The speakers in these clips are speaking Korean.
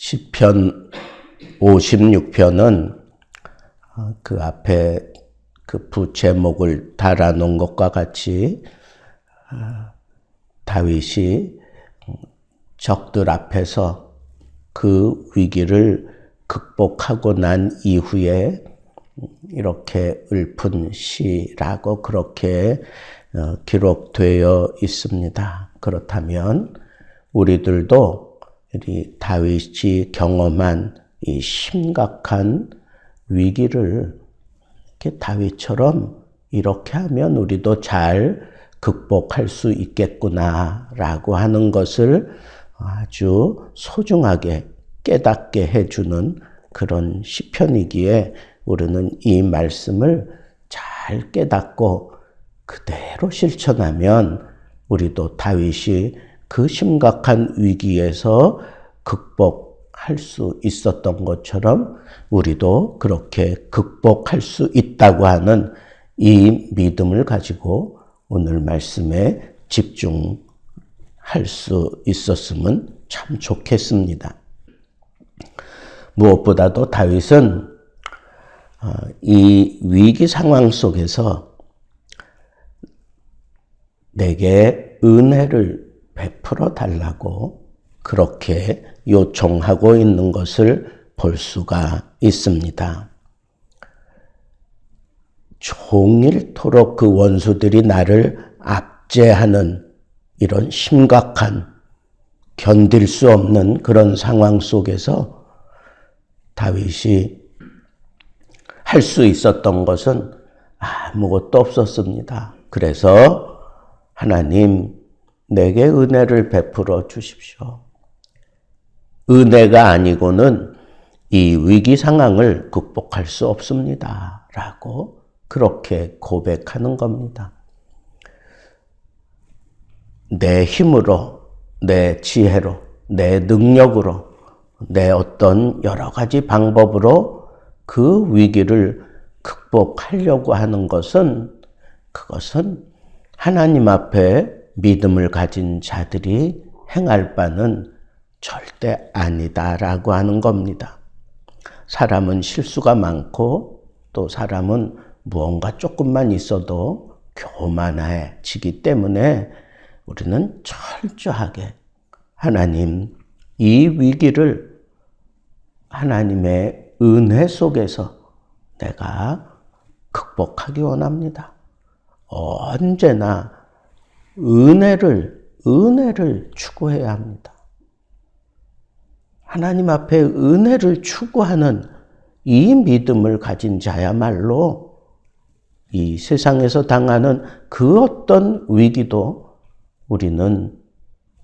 시편 56편은 그 앞에 그 부제목을 달아놓은 것과 같이 다윗이 적들 앞에서 그 위기를 극복하고 난 이후에 이렇게 읊은 시라고 그렇게 기록되어 있습니다. 그렇다면 우리들도 이 다윗이 경험한 이 심각한 위기를 이렇게 다윗처럼 이렇게 하면 우리도 잘 극복할 수 있겠구나라고 하는 것을 아주 소중하게 깨닫게 해주는 그런 시편이기에 우리는 이 말씀을 잘 깨닫고 그대로 실천하면 우리도 다윗이 그 심각한 위기에서 극복할 수 있었던 것처럼 우리도 그렇게 극복할 수 있다고 하는 이 믿음을 가지고 오늘 말씀에 집중할 수 있었으면 참 좋겠습니다. 무엇보다도 다윗은 이 위기 상황 속에서 내게 은혜를 베풀어 달라고 그렇게 요청하고 있는 것을 볼 수가 있습니다. 종일토록 그 원수들이 나를 압제하는 이런 심각한 견딜 수 없는 그런 상황 속에서 다윗이 할 수 있었던 것은 아무것도 없었습니다. 그래서 하나님, 내게 은혜를 베풀어 주십시오. 은혜가 아니고는 이 위기 상황을 극복할 수 없습니다. 라고 그렇게 고백하는 겁니다. 내 힘으로, 내 지혜로, 내 능력으로, 내 어떤 여러 가지 방법으로 그 위기를 극복하려고 하는 것은 그것은 하나님 앞에 믿음을 가진 자들이 행할 바는 절대 아니다라고 하는 겁니다. 사람은 실수가 많고 또 사람은 무언가 조금만 있어도 교만해지기 때문에 우리는 철저하게 하나님, 이 위기를 하나님의 은혜 속에서 내가 극복하기 원합니다. 언제나 은혜를 추구해야 합니다. 하나님 앞에 은혜를 추구하는 이 믿음을 가진 자야말로 이 세상에서 당하는 그 어떤 위기도 우리는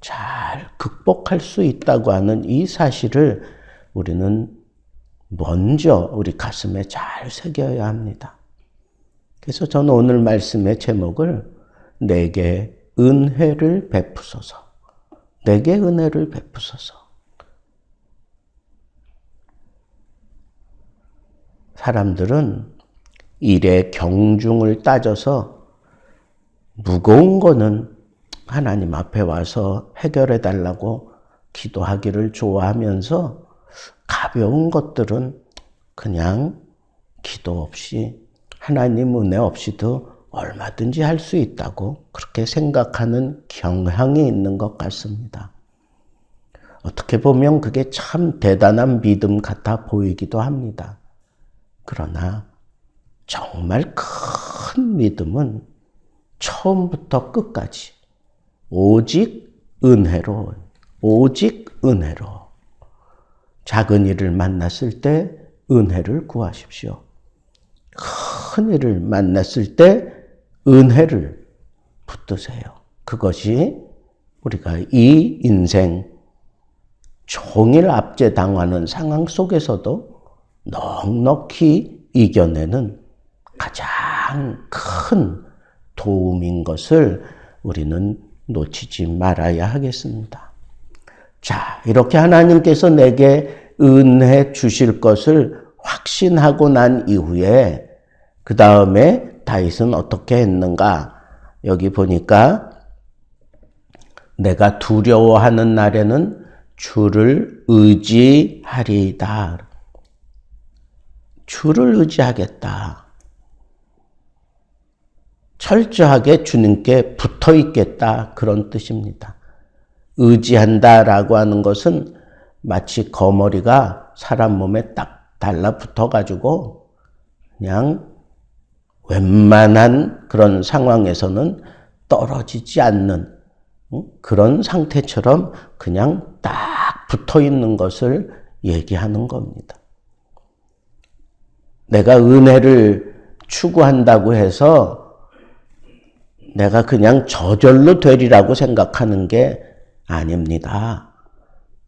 잘 극복할 수 있다고 하는 이 사실을 우리는 먼저 우리 가슴에 잘 새겨야 합니다. 그래서 저는 오늘 말씀의 제목을 내게 은혜를 베푸소서. 내게 은혜를 베푸소서. 사람들은 일의 경중을 따져서 무거운 거는 하나님 앞에 와서 해결해 달라고 기도하기를 좋아하면서 가벼운 것들은 그냥 기도 없이 하나님 은혜 없이도 얼마든지 할 수 있다고 그렇게 생각하는 경향이 있는 것 같습니다. 어떻게 보면 그게 참 대단한 믿음 같아 보이기도 합니다. 그러나 정말 큰 믿음은 처음부터 끝까지 오직 은혜로 작은 일을 만났을 때 은혜를 구하십시오. 큰 일을 만났을 때 은혜를 붙드세요. 그것이 우리가 이 인생 종일 압제당하는 상황 속에서도 넉넉히 이겨내는 가장 큰 도움인 것을 우리는 놓치지 말아야 하겠습니다. 자, 이렇게 하나님께서 내게 은혜 주실 것을 확신하고 난 이후에 그 다음에 다윗은 어떻게 했는가? 여기 보니까 내가 두려워하는 날에는 주를 의지하리이다. 주를 의지하겠다. 철저하게 주님께 붙어 있겠다. 그런 뜻입니다. 의지한다라고 하는 것은 마치 거머리가 사람 몸에 딱 달라붙어 가지고 그냥 웬만한 그런 상황에서는 떨어지지 않는 그런 상태처럼 그냥 딱 붙어 있는 것을 얘기하는 겁니다. 내가 은혜를 추구한다고 해서 내가 그냥 저절로 되리라고 생각하는 게 아닙니다.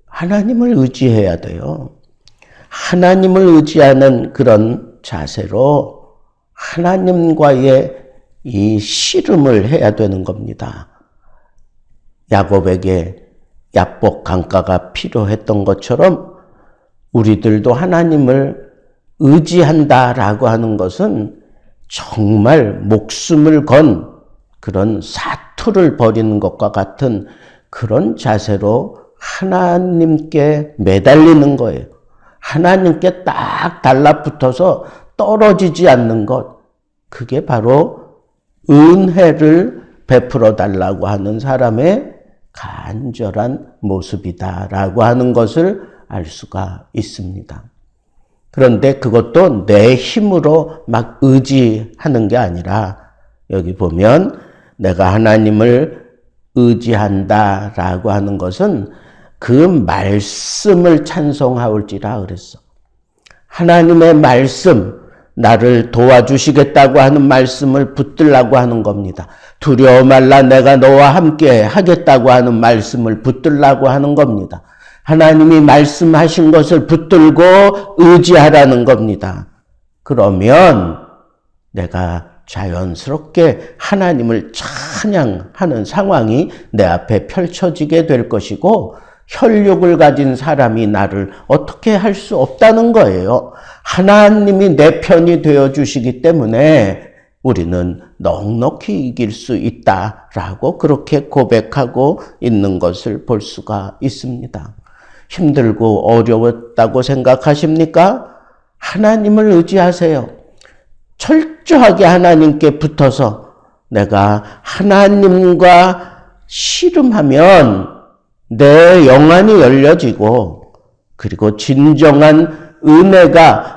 하나님을 의지해야 돼요. 하나님을 의지하는 그런 자세로 하나님과의 이 씨름을 해야 되는 겁니다. 야곱에게 야복 강가가 필요했던 것처럼 우리들도 하나님을 의지한다라고 하는 것은 정말 목숨을 건 그런 사투를 벌이는 것과 같은 그런 자세로 하나님께 매달리는 거예요. 하나님께 딱 달라붙어서 떨어지지 않는 것. 그게 바로 은혜를 베풀어 달라고 하는 사람의 간절한 모습이다라고 하는 것을 알 수가 있습니다. 그런데 그것도 내 힘으로 막 의지하는 게 아니라 여기 보면 내가 하나님을 의지한다라고 하는 것은 그 말씀을 찬송하올지라 그랬어. 하나님의 말씀, 나를 도와주시겠다고 하는 말씀을 붙들라고 하는 겁니다. 두려워 말라 내가 너와 함께 하겠다고 하는 말씀을 붙들라고 하는 겁니다. 하나님이 말씀하신 것을 붙들고 의지하라는 겁니다. 그러면 내가 자연스럽게 하나님을 찬양하는 상황이 내 앞에 펼쳐지게 될 것이고 혈육을 가진 사람이 나를 어떻게 할 수 없다는 거예요. 하나님이 내 편이 되어주시기 때문에 우리는 넉넉히 이길 수 있다라고 그렇게 고백하고 있는 것을 볼 수가 있습니다. 힘들고 어려웠다고 생각하십니까? 하나님을 의지하세요. 철저하게 하나님께 붙어서 내가 하나님과 씨름하면 내 영안이 열려지고 그리고 진정한 은혜가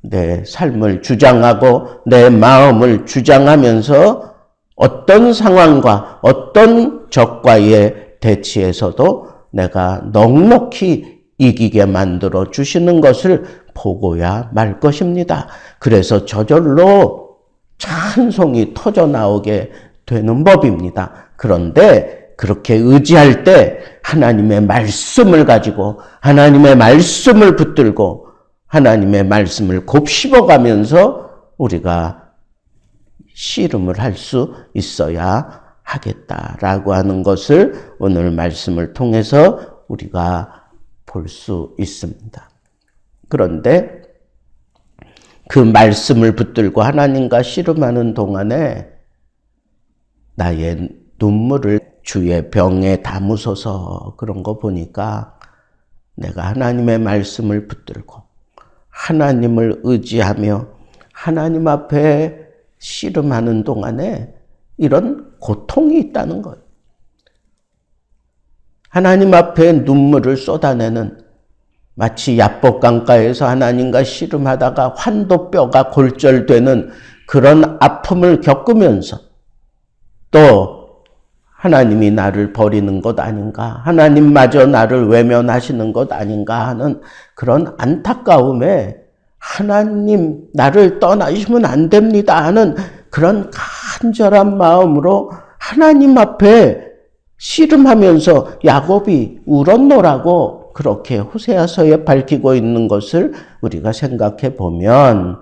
내 삶을 주장하고 내 마음을 주장하면서 어떤 상황과 어떤 적과의 대치에서도 내가 넉넉히 이기게 만들어 주시는 것을 보고야 말 것입니다. 그래서 저절로 찬송이 터져 나오게 되는 법입니다. 그런데 그렇게 의지할 때 하나님의 말씀을 가지고 하나님의 말씀을 붙들고 하나님의 말씀을 곱씹어가면서 우리가 씨름을 할 수 있어야 하겠다라고 하는 것을 오늘 말씀을 통해서 우리가 볼 수 있습니다. 그런데 그 말씀을 붙들고 하나님과 씨름하는 동안에 나의 눈물을 주의 병에 담으소서 그런 거 보니까 내가 하나님의 말씀을 붙들고 하나님을 의지하며 하나님 앞에 씨름하는 동안에 이런 고통이 있다는 거예요. 하나님 앞에 눈물을 쏟아내는 마치 야복강가에서 하나님과 씨름하다가 환도뼈가 골절되는 그런 아픔을 겪으면서 또 하나님이 나를 버리는 것 아닌가, 하나님마저 나를 외면하시는 것 아닌가 하는 그런 안타까움에 하나님 나를 떠나시면 안 됩니다 하는 그런 간절한 마음으로 하나님 앞에 씨름하면서 야곱이 울었노라고 그렇게 호세아서에 밝히고 있는 것을 우리가 생각해 보면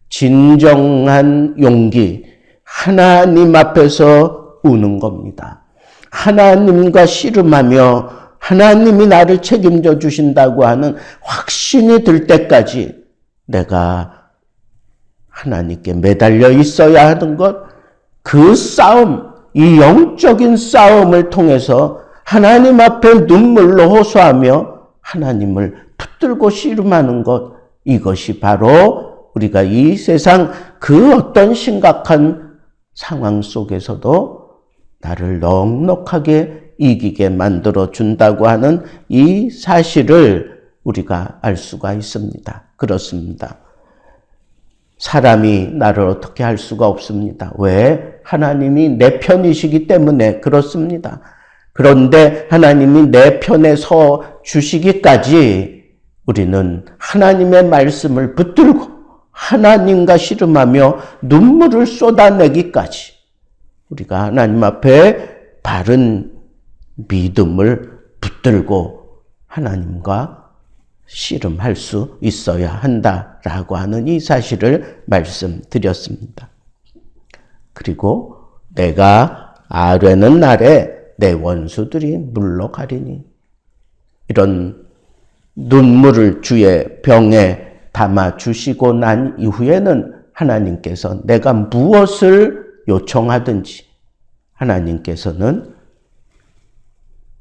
진정한 용기, 하나님 앞에서 우는 겁니다. 하나님과 씨름하며 하나님이 나를 책임져 주신다고 하는 확신이 들 때까지 내가 하나님께 매달려 있어야 하는 것, 그 싸움, 이 영적인 싸움을 통해서 하나님 앞에 눈물로 호소하며 하나님을 붙들고 씨름하는 것, 이것이 바로 우리가 이 세상 그 어떤 심각한 상황 속에서도 나를 넉넉하게 이기게 만들어 준다고 하는 이 사실을 우리가 알 수가 있습니다. 그렇습니다. 사람이 나를 어떻게 할 수가 없습니다. 왜? 하나님이 내 편이시기 때문에 그렇습니다. 그런데 하나님이 내 편에 서 주시기까지 우리는 하나님의 말씀을 붙들고 하나님과 씨름하며 눈물을 쏟아내기까지 우리가 하나님 앞에 바른 믿음을 붙들고 하나님과 씨름할 수 있어야 한다라고 하는 이 사실을 말씀드렸습니다. 그리고 내가 아뢰는 날에 내 원수들이 물러가리니, 이런 눈물을 주의 병에 담아 주시고 난 이후에는 하나님께서 내가 무엇을 요청하든지 하나님께서는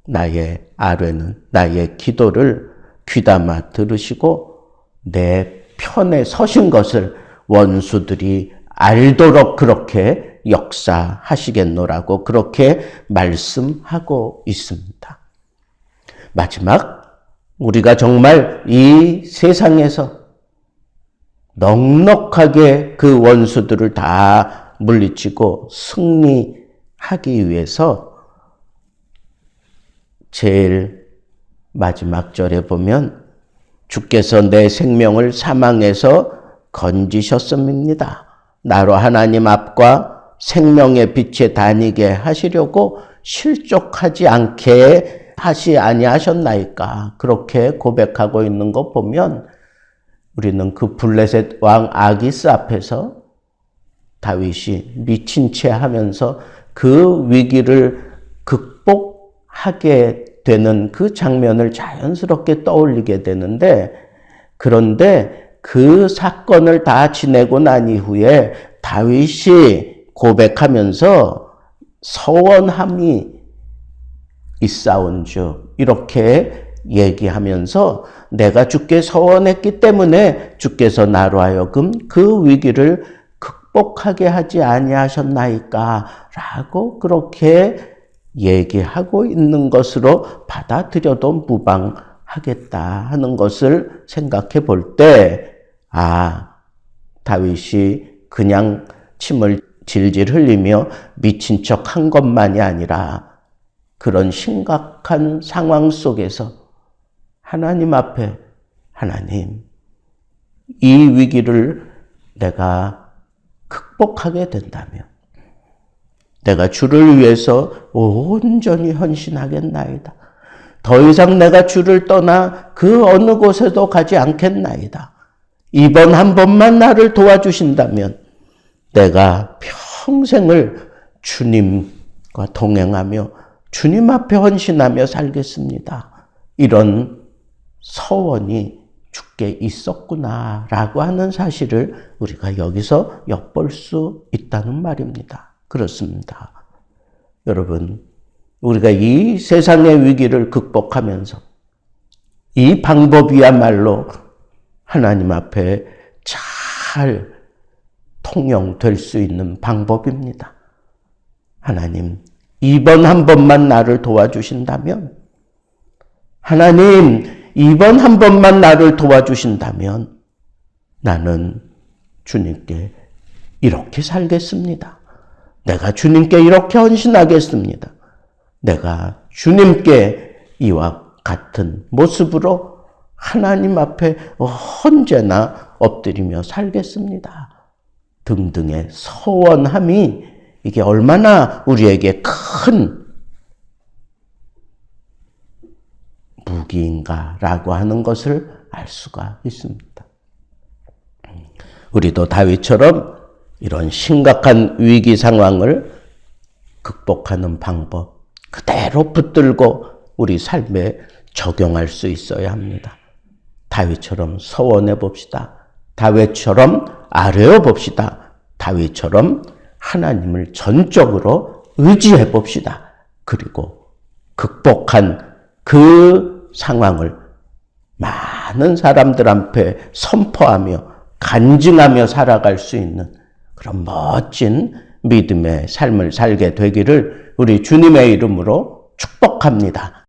나의 아뢰는 나의 기도를 귀담아 들으시고 내 편에 서신 것을 원수들이 알도록 그렇게 역사하시겠노라고 그렇게 말씀하고 있습니다. 마지막, 우리가 정말 이 세상에서 넉넉하게 그 원수들을 다 물리치고 승리하기 위해서 제일 마지막 절에 보면 주께서 내 생명을 사망에서 건지셨음입니다. 나로 하나님 앞과 생명의 빛에 다니게 하시려고 실족하지 않게 하시 아니하셨나이까. 그렇게 고백하고 있는 것 보면 우리는 그 블레셋 왕 아기스 앞에서 다윗이 미친 채 하면서 그 위기를 극복하게 되는 그 장면을 자연스럽게 떠올리게 되는데, 그런데 그 사건을 다 지내고 난 이후에 다윗이 고백하면서 서원함이 있사온즉 이렇게 얘기하면서 내가 주께 서원했기 때문에 주께서 나로 하여금 그 위기를 극복하게 하지 아니하셨나이까 라고 그렇게 얘기하고 있는 것으로 받아들여도 무방하겠다 하는 것을 생각해 볼 때, 다윗이 그냥 침을 질질 흘리며 미친 척 한 것만이 아니라 그런 심각한 상황 속에서 하나님 앞에, 하나님, 이 위기를 내가 극복하게 된다면 내가 주를 위해서 온전히 헌신하겠나이다. 더 이상 내가 주를 떠나 그 어느 곳에도 가지 않겠나이다. 이번 한 번만 나를 도와주신다면 내가 평생을 주님과 동행하며 주님 앞에 헌신하며 살겠습니다. 이런 서원이 주께 있었구나라고 하는 사실을 우리가 여기서 엿볼 수 있다는 말입니다. 그렇습니다. 여러분, 우리가 이 세상의 위기를 극복하면서 이 방법이야말로 하나님 앞에 잘 통용될 수 있는 방법입니다. 하나님, 이번 한 번만 나를 도와주신다면, 하나님, 이번 한 번만 나를 도와주신다면 나는 주님께 이렇게 살겠습니다. 내가 주님께 이렇게 헌신하겠습니다. 내가 주님께 이와 같은 모습으로 하나님 앞에 언제나 엎드리며 살겠습니다. 등등의 서원함이 이게 얼마나 우리에게 큰 무기인가라고 하는 것을 알 수가 있습니다. 우리도 다윗처럼 이런 심각한 위기 상황을 극복하는 방법 그대로 붙들고 우리 삶에 적용할 수 있어야 합니다. 다윗처럼 서원해 봅시다. 다윗처럼 아뢰어 봅시다. 다윗처럼 하나님을 전적으로 의지해 봅시다. 그리고 극복한 그 상황을 많은 사람들 앞에 선포하며 간증하며 살아갈 수 있는 그런 멋진 믿음의 삶을 살게 되기를 우리 주님의 이름으로 축복합니다.